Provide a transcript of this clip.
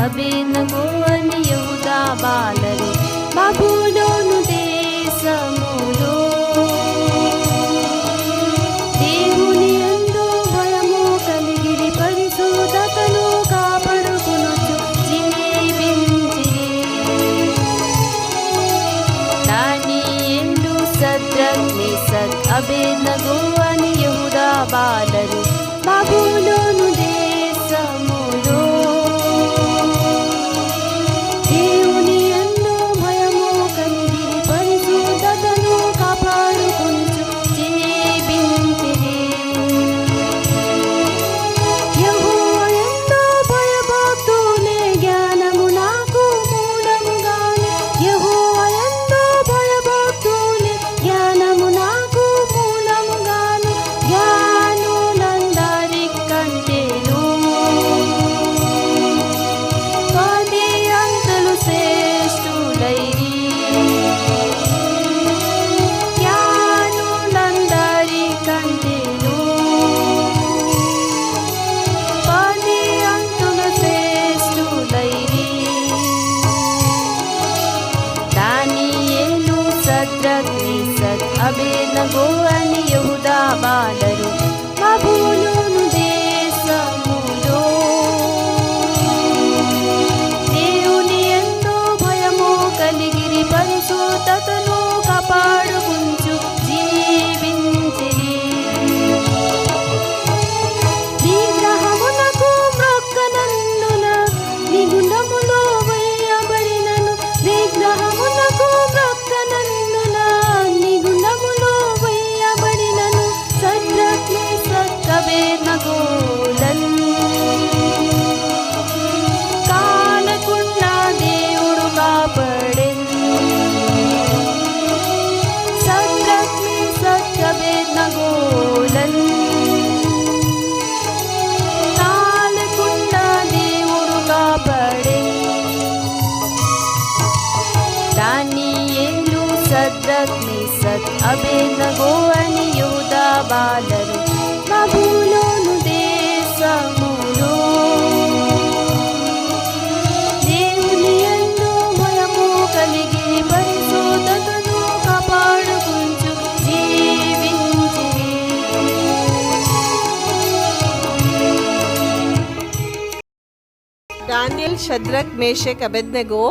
అబేద్నెగో అని యూదా బాలరు బబులోను దేశములో దేవుని యందు భయము కలిగిరి పరిశుద్ధతను కాపాడుకొనుచు జీవించిరి. దానియేలు షద్రక్ మేషక్ అబేద్నెగో అని యూదా బాలరు బబులోను దేశములో దేవుని యందు భయము కలిగిరి పరిశుద్ధతను కాపాడుకొనుచు జీవించిరి. యెహోవా యందు భయభక్తులే జ్ఞానము నాకు మూలముగాను. యెహోవా యందు భయభక్తులే జ్ఞానము నాకు మూలముగాను. జ్ఞానులందరికంటేను 10 అంతలు శ్రేష్ఠులైరి. జ్ఞానులందరికంటేను 10 అంతలు శ్రేష్ఠులైరి. దానియేలు షద్రక్ మేషక్ అబేద్నెగో అని యూదా బాలరు బబులోను దేశములో దేవుని యందు భయము కలిగిరి పరిశుద్ధతను కాపాడుకొనుచు జీవించిరి. విగ్రహమునకు మ్రొక్కనందున నిగుండములో వేయబడినను. విగ్రహమునకు మ్రొక్కనందున నిగుండములో వేయబడినను. షద్రక్ మేషక్ అబేద్నెగోలను కాలకుండా దేవుడు కాపాడెను. షద్రక్ మేషక్ అబేద్నెగోలను కాలకుండా దేవుడు కాపాడెను. దానియేలు షద్రక్ మేషక్ అబేద్నెగో అని యూదా బాలరు బబులోను దేశములో దేవుని యందు భయము కలిగిరి పరిశుద్ధతను కాపాడుకొనుచు జీవించిరి. డానియేల్ షద్రక్ మేషక్ అబేద్నెగో